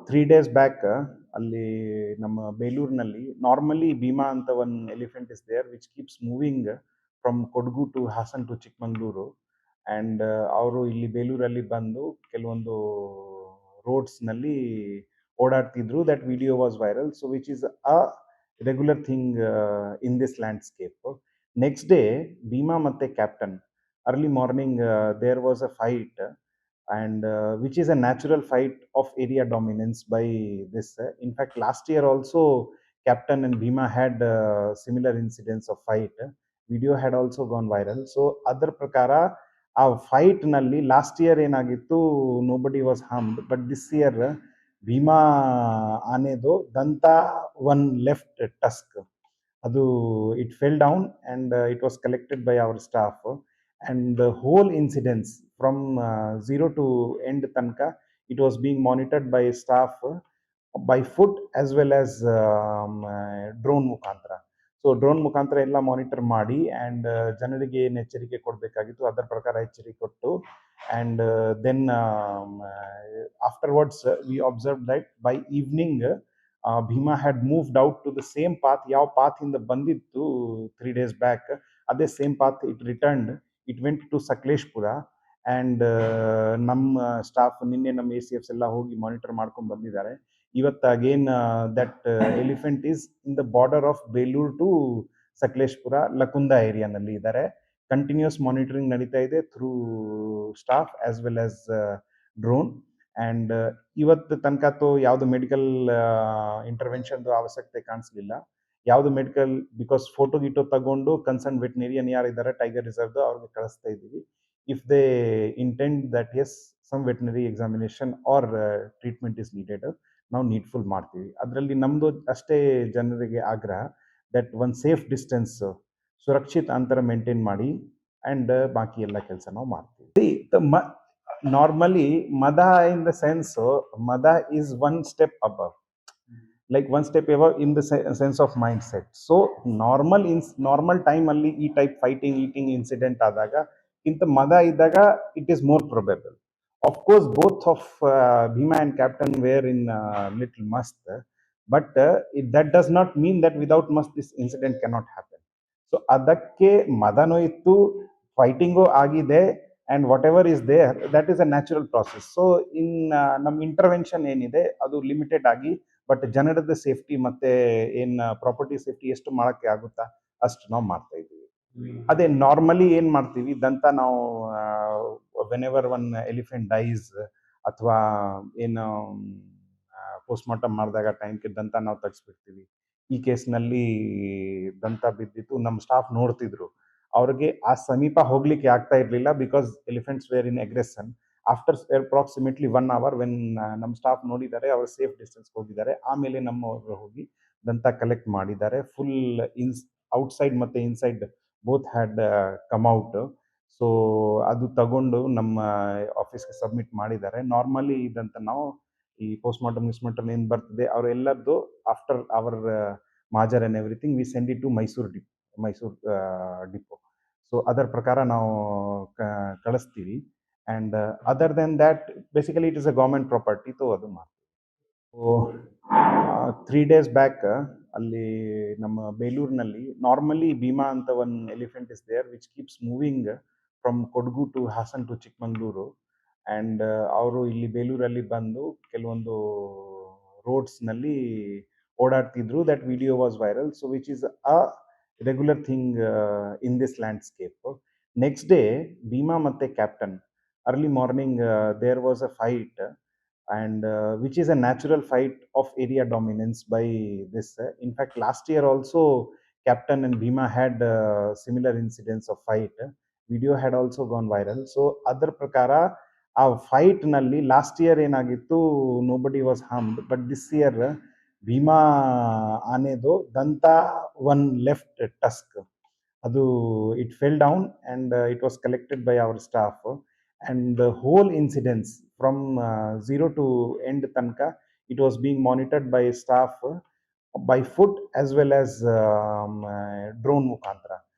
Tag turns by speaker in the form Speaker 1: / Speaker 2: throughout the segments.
Speaker 1: 3 days back ಅಲ್ಲಿ ನಮ್ಮ ಬೇಲೂರಿನಲ್ಲಿ normally Bhima ಅಂತ one elephant is there which keeps moving from Kodagu to Hassan to Chikkamagaluru and ಅವರು ಇಲ್ಲಿ ಬೇಲೂರಲ್ಲಿ ಬಂದು ಕೆಲವೊಂದು ರೋಡ್ಸ್ನಲ್ಲಿ ಓಡಾಡ್ತಿದ್ರು. That video was viral, so which is a regular thing in this landscape. Next day Bhima ಮತ್ತೆ Captain early morning there was a fight, and which is a natural fight of area dominance by this. In fact, last year also, Captain and Bhima had similar incidents of fight. Video had also gone viral. So, other prakara, a fight nalli last year enagittu, nobody was harmed. But this year, Bhima anedo danta one left tusk. Adu it fell down and it was collected by our staff, and the whole incidents from zero to end tanka, it was being monitored by staff by foot as well as drone ಮುಖಾಂತರ. So drone ಮುಖಾಂತರ ಎಲ್ಲ monitor ಮಾಡಿ and ಜನರಿಗೆ ಏನು ಎಚ್ಚರಿಕೆ ಕೊಡಬೇಕಾಗಿತ್ತು ಅದರ ಪ್ರಕಾರ ಎಚ್ಚರಿಕೆ ಕೊಟ್ಟು, and then afterwards we observe that by evening Bhima had moved out to the same path. ಯಾವ ಪಾತಿಂದ ಬಂದಿತ್ತು 3 days ಬ್ಯಾಕ್, ಅದೇ same path it returned. It went to Sakleshpur and ನಮ್ಮ ಸ್ಟಾಫ್ ನಿನ್ನೆ ನಮ್ಮ ACFs ಎಲ್ಲ ಹೋಗಿ ಮಾನಿಟರ್ ಮಾಡ್ಕೊಂಡು ಬಂದಿದ್ದಾರೆ. ಇವತ್ತು again that elephant is in the border of Belur to Sakleshpur Lakunda ಏರಿಯಾನಲ್ಲಿ ಇದ್ದಾರೆ. ಕಂಟಿನ್ಯೂಸ್ ಮಾನಿಟರಿಂಗ್ ನಡೀತಾ ಇದೆ through staff as well as drone. And ಇವತ್ತು ತನಕ ಯಾವುದು ಮೆಡಿಕಲ್ ಇಂಟರ್ವೆನ್ಷನ್ದು ಅವಶ್ಯಕತೆ ಕಾಣಿಸ್ಲಿಲ್ಲ. ಯಾವುದು ಮೆಡಿಕಲ್, ಬಿಕಾಸ್ ಫೋಟೋ ಗಿಟೋ ತಗೊಂಡು ಕನ್ಸರ್ನ್ ವೆಟನೇರಿಯನ್ ಯಾರಿದ್ದಾರೆ ಟೈಗರ್ ರಿಸರ್ವ್ದು ಅವ್ರಿಗೆ ಕಳಿಸ್ತಾ ಇದ್ದೀವಿ. If they intend that as some veterinary examination or treatment is needed, ನಾವು ನೀಡ್ಫುಲ್ ಮಾಡ್ತೀವಿ. ಅದರಲ್ಲಿ ನಮ್ಮದು ಅಷ್ಟೇ ಜನರಿಗೆ ಆಗ್ರಹ ದಟ್ ಒನ್ ಸೇಫ್ ಡಿಸ್ಟೆನ್ಸ್, ಸುರಕ್ಷಿತ ಅಂತರ ಮೇಂಟೈನ್ ಮಾಡಿ ಆ್ಯಂಡ್ ಬಾಕಿ ಎಲ್ಲ ಕೆಲಸ ನಾವು ಮಾಡ್ತೀವಿ. ನಾರ್ಮಲಿ ಮದ ಇನ್ ದ ಸೆನ್ಸ್, ಮದ is one step above, like one step above in the sense of mindset. So normal time alli ee type fighting eating incident adaga inta mada idaga it is more probable. Of course both of Bhima and Captain were in little must, but that does not mean that without must this incident cannot happen. So adakke madano ittu, fighting agide, and whatever is there, that is a natural process. So in nam intervention enide adu limited agi, but ಜನರದ safety ಮತ್ತೆ ಏನ್ property safety ಎಷ್ಟು ಮಾಡಕ್ಕೆ ಆಗುತ್ತಾ ಅಷ್ಟು ನಾವು ಮಾಡ್ತಾ ಇದ್ದೀವಿ. ಅದೇ ನಾರ್ಮಲಿ ಏನ್ ಮಾಡ್ತೀವಿ, ದಂತ ನಾವು ವೆನೆವರ್ ಒನ್ ಎಲಿಫೆಂಟ್ ಡೈಸ್ ಅಥವಾ ಏನು ಪೋಸ್ಟ್ ಮಾರ್ಟಮ್ ಮಾಡಿದಾಗ ಟೈಮ್ಗೆ ದಂತ ನಾವು ತೆಗೆಸ್ಬಿಡ್ತೀವಿ. ಈ ಕೇಸ್ನಲ್ಲಿ ದಂತ ಬಿದ್ದಿತ್ತು, ನಮ್ಮ ಸ್ಟಾಫ್ ನೋಡ್ತಿದ್ರು, ಅವ್ರಿಗೆ ಆ ಸಮೀಪ ಹೋಗ್ಲಿಕ್ಕೆ ಆಗ್ತಾ ಇರಲಿಲ್ಲ because elephants were in aggression. After approximately 1 hour when ನಮ್ಮ ಸ್ಟಾಫ್ ನೋಡಿದ್ದಾರೆ, ಅವರು ಸೇಫ್ ಡಿಸ್ಟೆನ್ಸ್ ಹೋಗಿದ್ದಾರೆ. ಆಮೇಲೆ ನಮ್ಮವರು ಹೋಗಿ ದಂತ ಕಲೆಕ್ಟ್ ಮಾಡಿದ್ದಾರೆ. ಫುಲ್ ಔಟ್ಸೈಡ್ ಮತ್ತು inside both had come out. So ಅದು ತಗೊಂಡು ನಮ್ಮ ಆಫೀಸ್ಗೆ ಸಬ್ಮಿಟ್ ಮಾಡಿದ್ದಾರೆ. ನಾರ್ಮಲಿ ಇದಂತ ನಾವು ಈ ಪೋಸ್ಟ್ ಮಾರ್ಟಮ್ ಗಿಸ್ಮಾರ್ಟಮ್ ಏನು ಬರ್ತದೆ ಅವರೆಲ್ಲದ್ದು ಆಫ್ಟರ್ ಅವರ್ ಮಾಜರ್ and everything we send it to Mysuru depot. So ಅದರ ಪ್ರಕಾರ ನಾವು ಕಳಿಸ್ತೀವಿ. And other than that basically it is a government property, so ಅದು ಮಾಡ್ತೀವಿ. ಸೊ 3 days ಬ್ಯಾಕ್ ಅಲ್ಲಿ ನಮ್ಮ ಬೇಲೂರಿನಲ್ಲಿ ನಾರ್ಮಲಿ ಭೀಮಾ ಅಂತ one elephant is there which keeps moving from Kodagu to Hassan to Chikkamagaluru. And ಅವರು ಇಲ್ಲಿ ಬೇಲೂರಲ್ಲಿ ಬಂದು ಕೆಲವೊಂದು ರೋಡ್ಸ್ನಲ್ಲಿ ಓಡಾಡ್ತಿದ್ರು. That video was viral, so which is a regular thing in this landscape. Next day Bhima ಮತ್ತೆ Captain early morning there was a fight, and which is a natural fight of area dominance by this. In fact, last year also Captain and Bhima had similar incidents of fight. Video had also gone viral. So other prakara, ಆ fight ನಲ್ಲಿ last year ಏನಾಗಿತ್ತು, nobody was harmed. But this year Bhima ಆನೆದು ದಂತ one left tusk, ಅದು it fell down and it was collected by our staff, and the whole incidents from zero to end tanka, it was being monitored by staff by foot as well as drone ಮುಖಾಂತರ.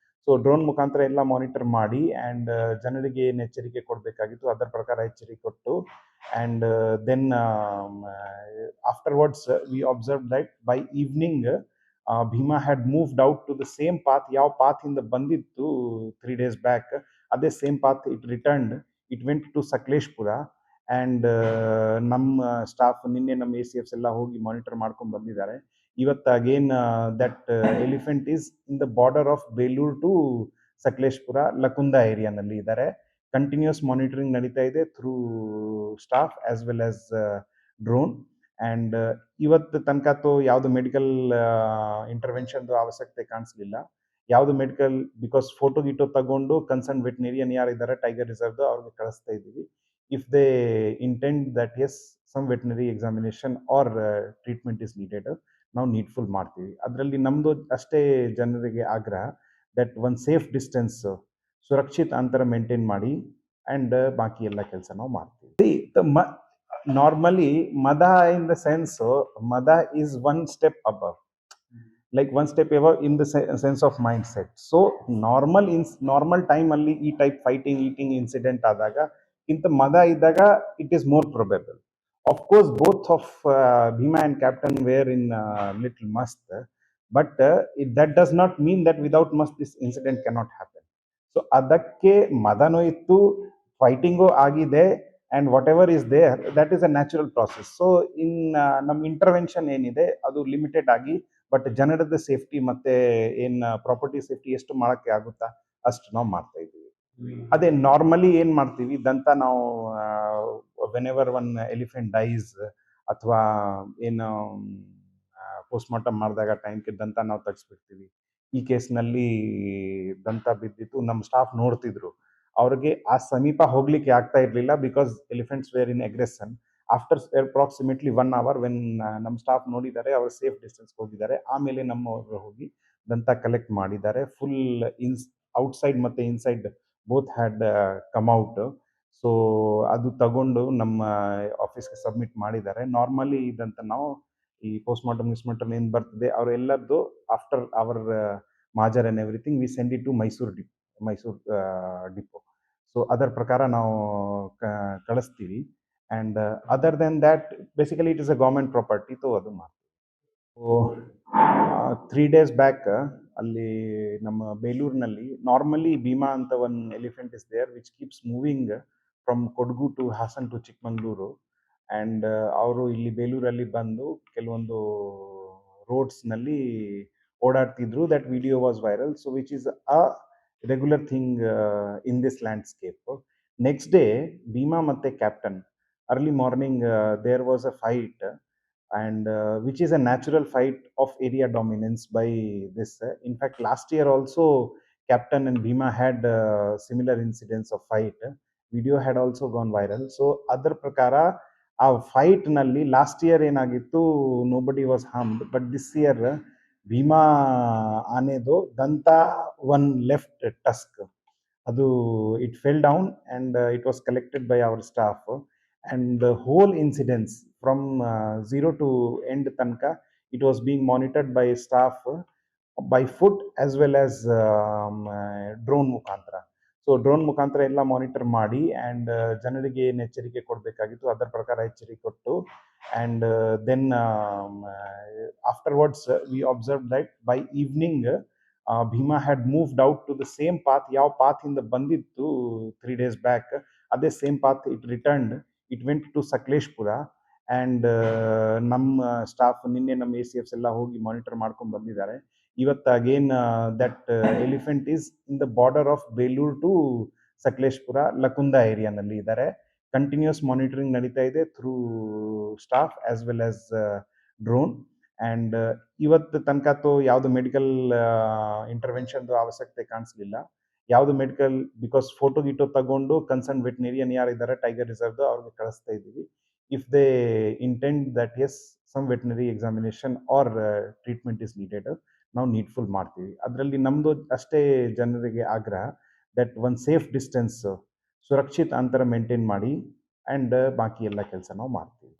Speaker 1: So drone ಮುಖಾಂತರ ಎಲ್ಲ monitor ಮಾಡಿ and ಜನರಿಗೆ ಏನು ಎಚ್ಚರಿಕೆ ಕೊಡಬೇಕಾಗಿತ್ತು ಅದರ ಪ್ರಕಾರ ಎಚ್ಚರಿಕೆ ಕೊಟ್ಟು and then afterwards we observe that by evening Bhima had moved out to the same path ಯಾವ ಪಾತಿಂದ ಬಂದಿತ್ತು 3 days ಬ್ಯಾಕ್ ಅದೇ same path it returned it went to Sakleshpur and ನಮ್ಮ ಸ್ಟಾಫ್ ನಿನ್ನೆ ನಮ್ಮ ACFs ಎಲ್ಲ ಹೋಗಿ ಮಾನಿಟರ್ ಮಾಡ್ಕೊಂಡು ಬಂದಿದ್ದಾರೆ. ಇವತ್ತು again that elephant is in the border of Belur to Sakleshpur Lakunda ಏರಿಯಾನಲ್ಲಿ ಇದ್ದಾರೆ. ಕಂಟಿನ್ಯೂಸ್ ಮಾನಿಟರಿಂಗ್ ನಡೀತಾ ಇದೆ through staff as well as drone and ಇವತ್ತು ತನಕ ಯಾವುದು ಮೆಡಿಕಲ್ ಇಂಟರ್ವೆನ್ಷನ್ದು ಅವಶ್ಯಕತೆ ಕಾಣಿಸ್ಲಿಲ್ಲ. ಯಾವುದು ಮೆಡಿಕಲ್ ಬಿಕಾಸ್ ಫೋಟೋ ಗಿಟೋ ತಗೊಂಡು ಕನ್ಸರ್ನ್ ವೆಟನರಿಯನ್ ಯಾರಿದ್ದಾರೆ ಟೈಗರ್ ರಿಸರ್ವ್ದು ಅವ್ರಿಗೆ ಕಳಿಸ್ತಾ ಇದ್ದೀವಿ. If they intend that as some veterinary examination or treatment is needed ನಾವು ನೀಡ್ಫುಲ್ ಮಾಡ್ತೀವಿ. ಅದರಲ್ಲಿ ನಮ್ಮದು ಅಷ್ಟೇ ಜನರಿಗೆ ಆಗ್ರಹ ದಟ್ ಒಂದು ಸೇಫ್ ಡಿಸ್ಟೆನ್ಸ್ ಸುರಕ್ಷಿತ ಅಂತರ ಮೇಂಟೈನ್ ಮಾಡಿ ಆ್ಯಂಡ್ ಬಾಕಿ ಎಲ್ಲ ಕೆಲಸ ನಾವು ಮಾಡ್ತೀವಿ. ನಾರ್ಮಲಿ ಮದ ಇನ್ ದ ಸೆನ್ಸ್ ಮದ is one step above, like one step above in the sense of mindset. So normal time ಅಲ್ಲಿ ಈ ಟೈಪ್ ಫೈಟಿಂಗ್ ಈಟಿಂಗ್ ಇನ್ಸಿಡೆಂಟ್ ಆದಾಗ ಇಂತ ಮದ ಇದ್ದಾಗ it is more probable. Of course both of Bhima and Captain were in little musth, but that does not mean that without musth this incident cannot happen. So ಅದಕ್ಕೆ ಮದನೂ ಇತ್ತು, fighting ಆಗಿದೆ and whatever is there that is a natural process. So ನಮ್ಮ intervention ಏನಿದೆ ಅದು limited ಆಗಿ but ಜನರದ safety ಮತ್ತೆ ಏನು ಪ್ರಾಪರ್ಟಿ ಸೇಫ್ಟಿ ಎಷ್ಟು ಮಾಡೋಕ್ಕೆ ಆಗುತ್ತಾ ಅಷ್ಟು ನಾವು ಮಾಡ್ತಾ ಇದ್ದೀವಿ. ಅದೇ ನಾರ್ಮಲಿ ಏನು ಮಾಡ್ತೀವಿ ದಂತ ನಾವು ವೆನೆವರ್ ಒನ್ ಎಲಿಫೆಂಟ್ ಡೈಸ್ ಅಥವಾ ಏನು ಪೋಸ್ಟ್ಮಾರ್ಟಮ್ ಮಾಡಿದಾಗ ಟೈಮ್ಗೆ ದಂತ ನಾವು ತೆಗೆಸ್ಬಿಡ್ತೀವಿ. ಈ ಕೇಸ್ನಲ್ಲಿ ದಂತ ಬಿದ್ದಿತ್ತು, ನಮ್ಮ ಸ್ಟಾಫ್ ನೋಡ್ತಿದ್ರು, ಅವ್ರಿಗೆ ಆ ಸಮೀಪ ಹೋಗ್ಲಿಕ್ಕೆ ಆಗ್ತಾ ಇರಲಿಲ್ಲ because elephants were in aggression. After approximately 1 hour when ನಮ್ಮ ಸ್ಟಾಫ್ ನೋಡಿದ್ದಾರೆ ಅವ್ರು ಸೇಫ್ ಡಿಸ್ಟೆನ್ಸ್ ಹೋಗಿದ್ದಾರೆ. ಆಮೇಲೆ ನಮ್ಮವರು ಹೋಗಿ ದಂತ ಕಲೆಕ್ಟ್ ಮಾಡಿದ್ದಾರೆ. ಫುಲ್ ಔಟ್ಸೈಡ್ ಮತ್ತು inside both had come out. So ಅದು ತಗೊಂಡು ನಮ್ಮ ಆಫೀಸ್ಗೆ ಸಬ್ಮಿಟ್ ಮಾಡಿದ್ದಾರೆ. ನಾರ್ಮಲಿ ಇದಂತ ನಾವು ಈ ಪೋಸ್ಟ್ಮಾರ್ಟಮ್ ಗಿಸ್ಮಾರ್ಟಮ್ ಏನು ಬರ್ತದೆ ಅವರೆಲ್ಲದ್ದು ಆಫ್ಟರ್ ಅವರ್ ಮಾಜರ್ and everything we send it to Mysuru depot. So ಅದರ ಪ್ರಕಾರ ನಾವು ಕಳಿಸ್ತೀವಿ. And other than that basically it is a government property, so ಅದು ಮಾಡ್ತೀವಿ. ಸೊ 3 days ಬ್ಯಾಕ್ ಅಲ್ಲಿ ನಮ್ಮ ಬೇಲೂರಿನಲ್ಲಿ ನಾರ್ಮಲಿ ಭೀಮಾ ಅಂತ ಒಂದು elephant is there which keeps moving from Kodagu to Hassan to Chikkamagaluru. And ಅವರು ಇಲ್ಲಿ ಬೇಲೂರಲ್ಲಿ ಬಂದು ಕೆಲವೊಂದು ರೋಡ್ಸ್ನಲ್ಲಿ ಓಡಾಡ್ತಿದ್ರು. That video was viral, so which is a regular thing in this landscape. Next day Bhima ಮತ್ತು Captain early morning there was a fight and which is a natural fight of area dominance by this. In fact, last year also Captain and Bhima had similar incidents of fight. Video had also gone viral. So other prakara ಆ fight ನಲ್ಲಿ last year ಏನಾಗಿತ್ತು, nobody was harmed, but this year Bhima ಆನೆದು ದಂತ one left tusk ಅದು it fell down and it was collected by our staff. And the whole incidents from zero to end tanka, it was being monitored by staff by foot as well as drone ಮುಖಾಂತರ. So drone ಮುಖಾಂತರ ಎಲ್ಲ monitor ಮಾಡಿ and ಜನರಿಗೆ ಏನು ಎಚ್ಚರಿಕೆ ಕೊಡಬೇಕಾಗಿತ್ತು ಅದರ ಪ್ರಕಾರ ಎಚ್ಚರಿಕೆ ಕೊಟ್ಟು and then afterwards we observe that by evening Bhima had moved out to the same path ಯಾವ ಪಾತಿಂದ ಬಂದಿತ್ತು 3 days ಬ್ಯಾಕ್ ಅದೇ same path it returned it went to Sakleshpur and ನಮ್ಮ ಸ್ಟಾಫ್ ನಿನ್ನೆ ನಮ್ಮ ACFs ಎಲ್ಲ ಹೋಗಿ ಮಾನಿಟರ್ ಮಾಡ್ಕೊಂಡು ಬಂದಿದ್ದಾರೆ. ಇವತ್ತು again that elephant is in the border of Belur to Sakleshpur Lakunda ಏರಿಯಾನಲ್ಲಿ ಇದ್ದಾರೆ. ಕಂಟಿನ್ಯೂಸ್ ಮಾನಿಟರಿಂಗ್ ನಡೀತಾ ಇದೆ through staff as well as drone and ಇವತ್ತು ತನಕ ಯಾವುದು ಮೆಡಿಕಲ್ ಇಂಟರ್ವೆನ್ಷನ್ದು ಅವಶ್ಯಕತೆ ಕಾಣಿಸ್ಲಿಲ್ಲ. ಯಾವುದು ಮೆಡಿಕಲ್ ಬಿಕಾಸ್ ಫೋಟೋ ಗಿಟೋ ತಗೊಂಡು ಕನ್ಸರ್ನ್ ವೆಟನರಿಯನ್ ಯಾರಿದ್ದಾರೆ ಟೈಗರ್ ರಿಸರ್ವ್ದು ಅವ್ರಿಗೆ ಕಳಿಸ್ತಾ ಇದ್ದೀವಿ. If they intend that as some veterinary examination or treatment is needed ನಾವು ನೀಡ್ಫುಲ್ ಮಾಡ್ತೀವಿ. ಅದರಲ್ಲಿ ನಮ್ಮದು ಅಷ್ಟೇ ಜನರಿಗೆ ಆಗ್ರಹ ದಟ್ ಒಂದು ಸೇಫ್ ಡಿಸ್ಟೆನ್ಸ್ ಸುರಕ್ಷಿತ ಅಂತರ ಮೇಂಟೈನ್ ಮಾಡಿ ಆ್ಯಂಡ್ ಬಾಕಿ ಎಲ್ಲ ಕೆಲಸ ನಾವು ಮಾಡ್ತೀವಿ.